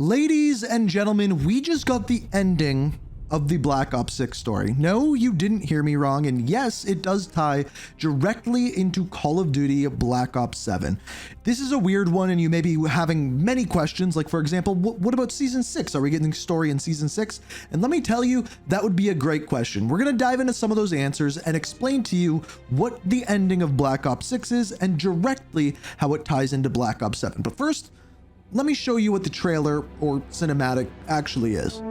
Ladies and gentlemen, we just got the ending of the Black Ops 6 story. No, you didn't hear me wrong, and yes, it does tie directly into Call of Duty Black Ops 7. This is a weird one, and you may be having many questions, like for example, what about Season 6? Are we getting story in Season 6? And let me tell you, that would be a great question. We're gonna dive into some of those answers and explain to you what the ending of Black Ops 6 is, and directly how it ties into Black Ops 7. But first, let me show you what the trailer or cinematic actually is.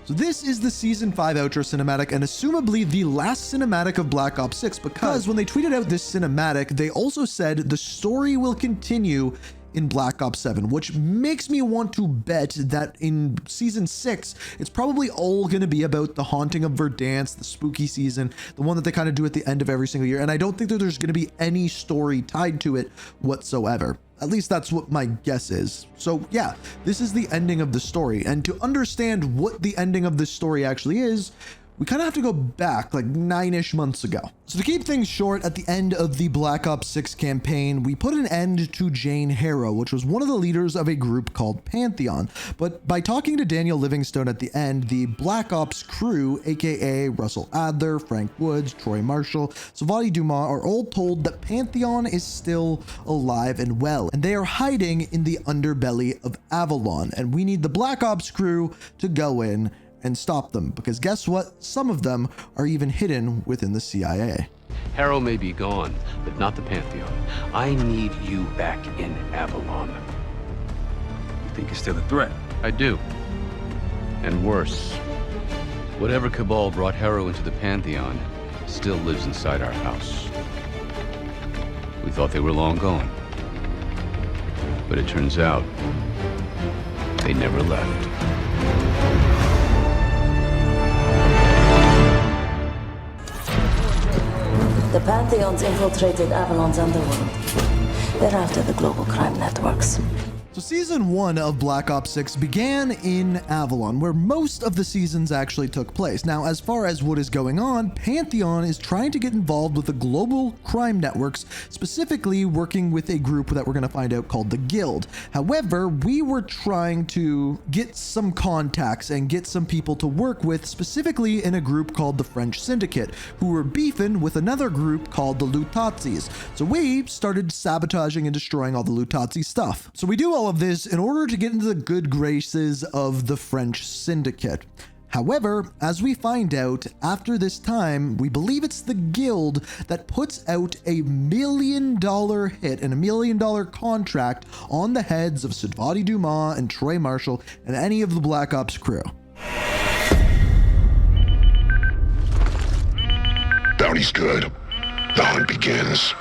So this is the Season 5 outro cinematic, and assumably the last cinematic of Black Ops 6, because when they tweeted out this cinematic, they also said the story will continue in Black Ops 7, which makes me want to bet that in Season 6, it's probably all going to be about the haunting of Verdansk, the spooky season, the one that they kind of do at the end of every single year, and I don't think that there's going to be any story tied to it whatsoever. At least that's what my guess is. So yeah, this is the ending of the story. And to understand what the ending of this story actually is, we kind of have to go back like 9-ish months ago. So to keep things short, at the end of the Black Ops 6 campaign, we put an end to Jane Harrow, which was one of the leaders of a group called Pantheon. But by talking to Daniel Livingstone at the end, the Black Ops crew, aka Russell Adler, Frank Woods, Troy Marshall, Sevati Dumas, are all told that Pantheon is still alive and well, and they are hiding in the underbelly of Avalon, and we need the Black Ops crew to go in and stop them, because guess what? Some of them are even hidden within the CIA. Harrow may be gone, but not the Pantheon. I need you back in Avalon. You think you're still a threat? I do. And worse. Whatever cabal brought Harrow into the Pantheon still lives inside our house. We thought they were long gone. But it turns out they never left. The Pantheon's infiltrated Avalon's underworld. They're after the global crime networks. So Season 1 of Black Ops 6 began in Avalon, where most of the seasons actually took place. Now, as far as what is going on, Pantheon is trying to get involved with the global crime networks, specifically working with a group that we're going to find out called the Guild. However, we were trying to get some contacts and get some people to work with, specifically in a group called the French Syndicate, who were beefing with another group called the Lutazis. So we started sabotaging and destroying all the Lutazi stuff. So we do all of this in order to get into the good graces of the French Syndicate. However, as we find out after this time, we believe it's the Guild that puts out $1 million hit and $1 million contract on the heads of Sevati Dumas and Troy Marshall and any of the Black Ops crew. Bounty's good. The hunt begins.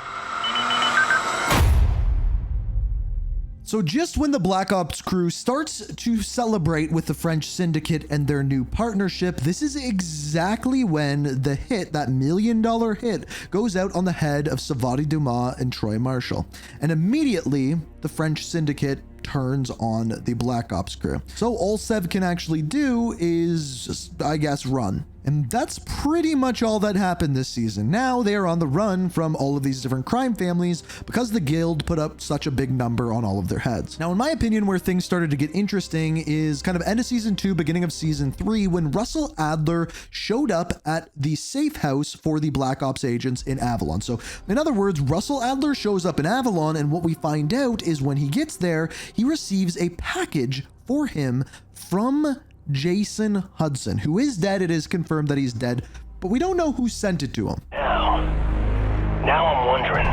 So just when the Black Ops crew starts to celebrate with the French Syndicate and their new partnership, this is exactly when the hit, that $1 million hit, goes out on the head of Sevati Dumas and Troy Marshall. And immediately, the French Syndicate turns on the Black Ops crew. So all Sev can actually do is just, I guess, run. And that's pretty much all that happened this season. Now they are on the run from all of these different crime families because the Guild put up such a big number on all of their heads. Now, in my opinion, where things started to get interesting is kind of end of Season 2, beginning of Season 3, when Russell Adler showed up at the safe house for the Black Ops agents in Avalon. So in other words, Russell Adler shows up in Avalon, and what we find out is when he gets there, he receives a package for him from Jason Hudson, who is dead. It is confirmed that he's dead, but we don't know who sent it to him. Now I'm wondering,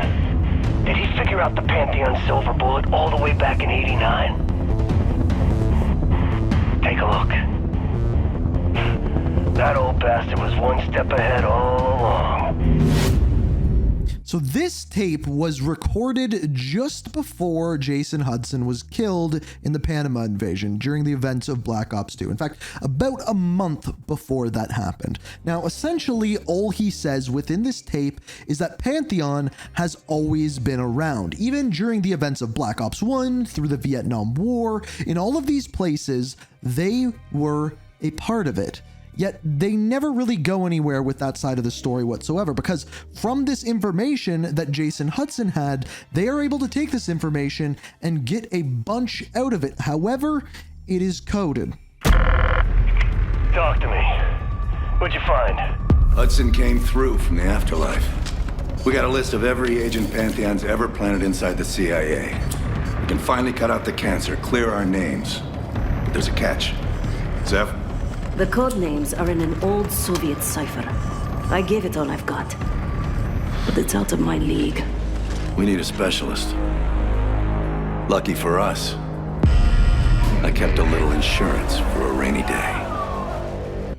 did he figure out the Pantheon silver bullet all the way back in '89? Take a look. That old bastard was one step ahead all along. So this tape was recorded just before Jason Hudson was killed in the Panama invasion during the events of Black Ops 2. In fact, about a month before that happened. Now, essentially, all he says within this tape is that Pantheon has always been around, even during the events of Black Ops 1, through the Vietnam War. In all of these places, they were a part of it. Yet they never really go anywhere with that side of the story whatsoever, because from this information that Jason Hudson had, they are able to take this information and get a bunch out of it. However, it is coded. Talk to me. What'd you find? Hudson came through from the afterlife. We got a list of every agent Pantheon's ever planted inside the CIA. We can finally cut out the cancer, clear our names. But there's a catch. Zev? The code names are in an old Soviet cipher. I gave it all I've got. But it's out of my league. We need a specialist. Lucky for us, I kept a little insurance for a rainy day.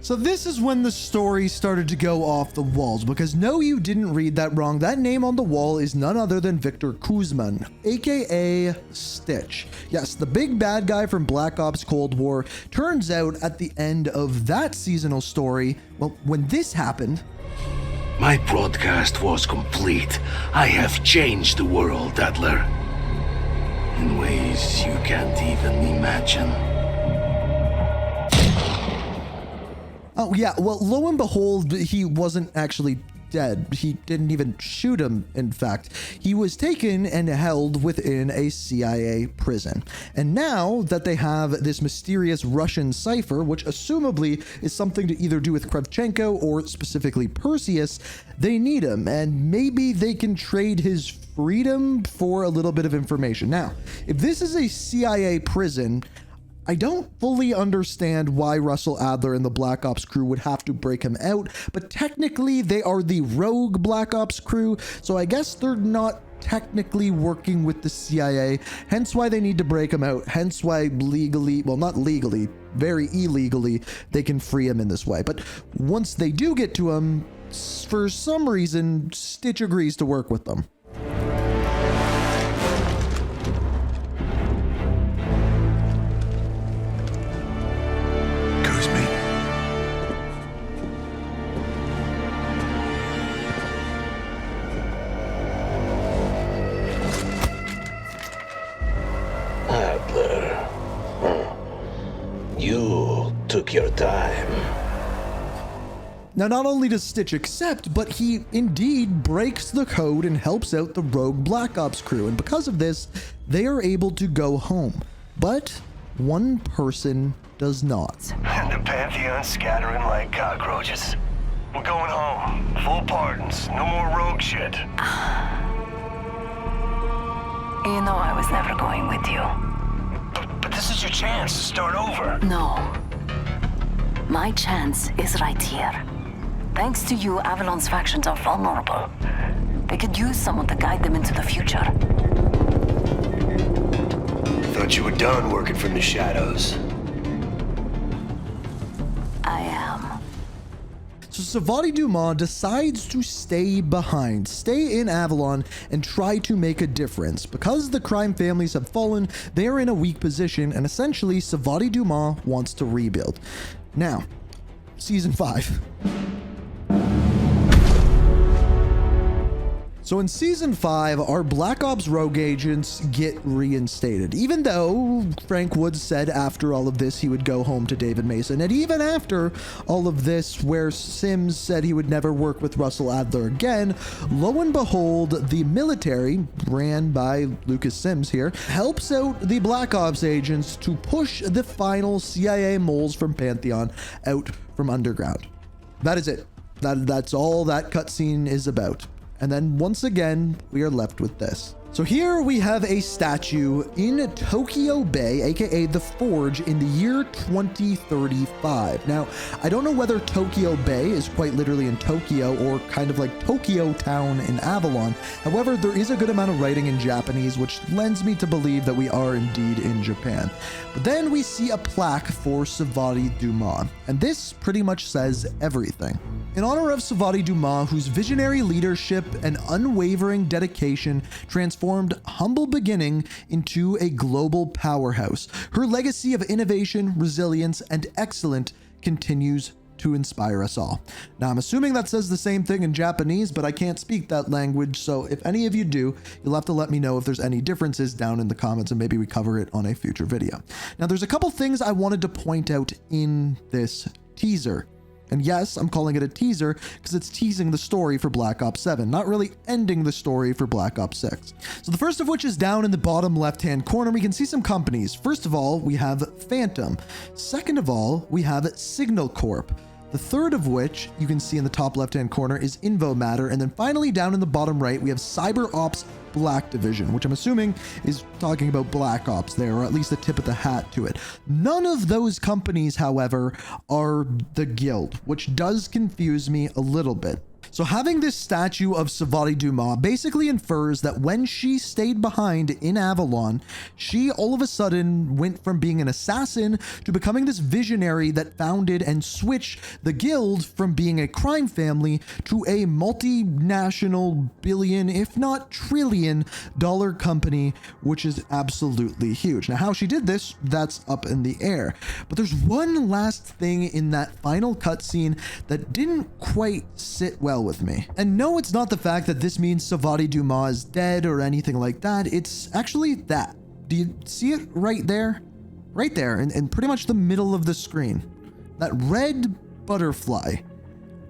So this is when the story started to go off the walls, because no, you didn't read that wrong. That name on the wall is none other than Victor Kuzman, aka Stitch. Yes, the big bad guy from Black Ops Cold War. Turns out at the end of that seasonal story, well, when this happened, My broadcast was complete. I have changed the world, Adler. In ways you can't even imagine. oh yeah, well, lo and behold, he wasn't actually dead. He didn't even shoot him, in fact. He was taken and held within a CIA prison. And now that they have this mysterious Russian cipher, which assumably is something to either do with Kravchenko or specifically Perseus, they need him, and maybe they can trade his freedom for a little bit of information. Now, if this is a CIA prison, I don't fully understand why Russell Adler and the Black Ops crew would have to break him out, but technically they are the rogue Black Ops crew, so I guess they're not technically working with the CIA, hence why they need to break him out, hence why legally, well, not legally, very illegally, they can free him in this way. But once they do get to him, for some reason, Stitch agrees to work with them. You took your time. Now, not only does Stitch accept, but he indeed breaks the code and helps out the rogue Black Ops crew, and because of this, they are able to go home. But one person does not. And the Pantheon's scattering like cockroaches. We're going home. Full pardons. No more rogue shit. You know I was never going with you. But this is your chance to start over. No. My chance is right here. Thanks to you, Avalon's factions are vulnerable. They could use someone to guide them into the future. Thought you were done working from the shadows. I am. So Sevati Dumas decides to stay behind, stay in Avalon, and try to make a difference. Because the crime families have fallen, they are in a weak position, and essentially Sevati Dumas wants to rebuild. Now, Season 5. So in Season 5, our Black Ops rogue agents get reinstated. Even though Frank Woods said after all of this he would go home to David Mason, and even after all of this where Sims said he would never work with Russell Adler again, lo and behold, the military, ran by Lucas Sims here, helps out the Black Ops agents to push the final CIA moles from Pantheon out from underground. That is it. That's all that cutscene is about. And then once again, we are left with this. So here we have a statue in Tokyo Bay, aka the Forge, in the year 2035. Now, I don't know whether Tokyo Bay is quite literally in Tokyo or kind of like Tokyo Town in Avalon. However, there is a good amount of writing in Japanese, which lends me to believe that we are indeed in Japan. But then we see a plaque for Sevati Dumas, and this pretty much says everything. In honor of Sevati Dumas, whose visionary leadership and unwavering dedication transformed humble beginning into a global powerhouse, her legacy of innovation, resilience, and excellence continues to inspire us all. Now, I'm assuming that says the same thing in Japanese, but I can't speak that language, so if any of you do, you'll have to let me know if there's any differences down in the comments, and maybe we cover it on a future video. Now, there's a couple things I wanted to point out in this teaser. And yes, I'm calling it a teaser because it's teasing the story for Black Ops 7, not really ending the story for Black Ops 6. So the first of which is down in the bottom left-hand corner. We can see some companies. First of all, we have Phantom. Second of all, we have Signal Corp. The third of which you can see in the top left-hand corner is Infomatter. And then finally down in the bottom right, we have Cyber Ops Black Division, which I'm assuming is talking about Black Ops there, or at least a tip of the hat to it. None of those companies, however, are the guild, which does confuse me a little bit. So having this statue of Sevati Dumas basically infers that when she stayed behind in Avalon, she all of a sudden went from being an assassin to becoming this visionary that founded and switched the guild from being a crime family to a multinational billion, if not trillion dollar company, which is absolutely huge. Now, how she did this, that's up in the air. But there's one last thing in that final cutscene that didn't quite sit well with me. And no, it's not the fact that this means Sevati Dumas is dead or anything like that. It's actually that. Do you see it right there? Right there, in pretty much the middle of the screen. That red butterfly.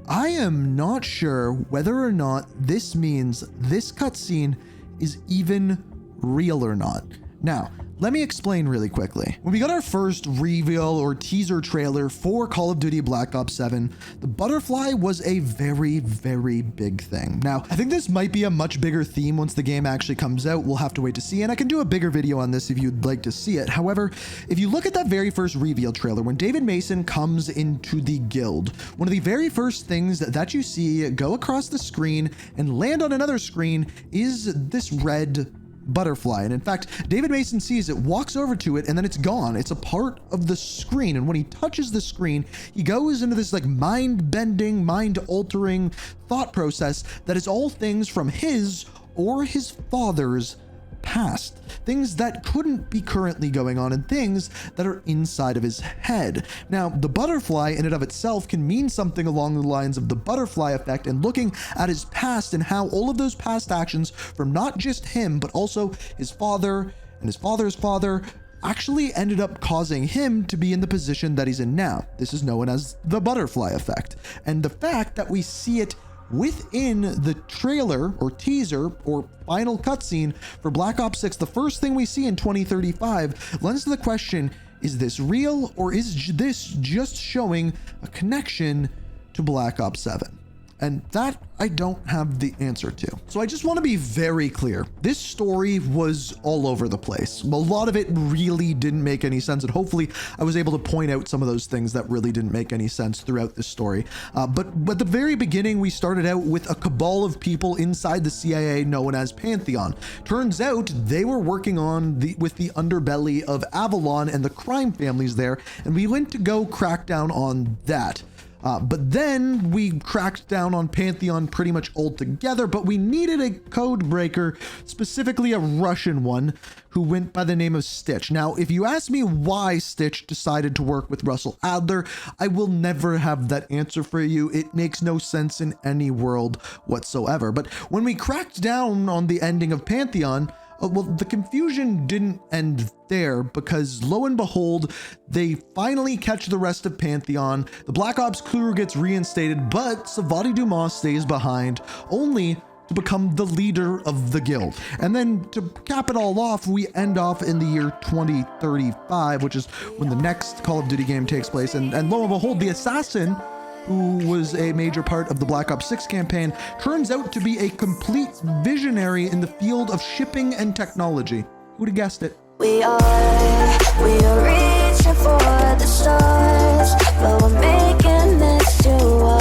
I am not sure whether or not this means this cutscene is even real or not. Now, let me explain really quickly. When we got our first reveal or teaser trailer for Call of Duty Black Ops 7, the butterfly was a very, very big thing. Now, I think this might be a much bigger theme once the game actually comes out. We'll have to wait to see, and I can do a bigger video on this if you'd like to see it. However, if you look at that very first reveal trailer, when David Mason comes into the guild, one of the very first things that you see go across the screen and land on another screen is this red butterfly. And in fact, David Mason sees it, walks over to it, and then it's gone. It's a part of the screen. And when he touches the screen, he goes into this like mind-bending, mind-altering thought process that is all things from his or his father's past, things that couldn't be currently going on, and things that are inside of his head. Now, the butterfly in and of itself can mean something along the lines of the butterfly effect, and looking at his past and how all of those past actions from not just him, but also his father and his father's father actually ended up causing him to be in the position that he's in now. This is known as the butterfly effect. And the fact that we see it within the trailer or teaser or final cutscene for Black Ops 6, the first thing we see in 2035 lends to the question, is this real, or is this just showing a connection to Black Ops 7? And that I don't have the answer to. So I just want to be very clear. This story was all over the place. A lot of it really didn't make any sense, and hopefully I was able to point out some of those things that really didn't make any sense throughout this story. But at the very beginning, we started out with a cabal of people inside the CIA known as Pantheon. Turns out they were working on with the underbelly of Avalon and the crime families there, and we went to go crack down on that. But then we cracked down on Pantheon pretty much altogether, but we needed a code breaker, specifically a Russian one, who went by the name of Stitch. Now, if you ask me why Stitch decided to work with Russell Adler, I will never have that answer for you. It makes no sense in any world whatsoever. But when we cracked down on the ending of Pantheon, well, the confusion didn't end there, because lo and behold, they finally catch the rest of Pantheon. The Black Ops crew gets reinstated, but Sevati Dumas stays behind, only to become the leader of the guild. And then to cap it all off, we end off in the year 2035, which is when the next Call of Duty game takes place. And lo and behold, the assassin who was a major part of the Black Ops 6 campaign, turns out to be a complete visionary in the field of shipping and technology. Who'd have guessed it? We are reaching for the stars, but we're making this to us.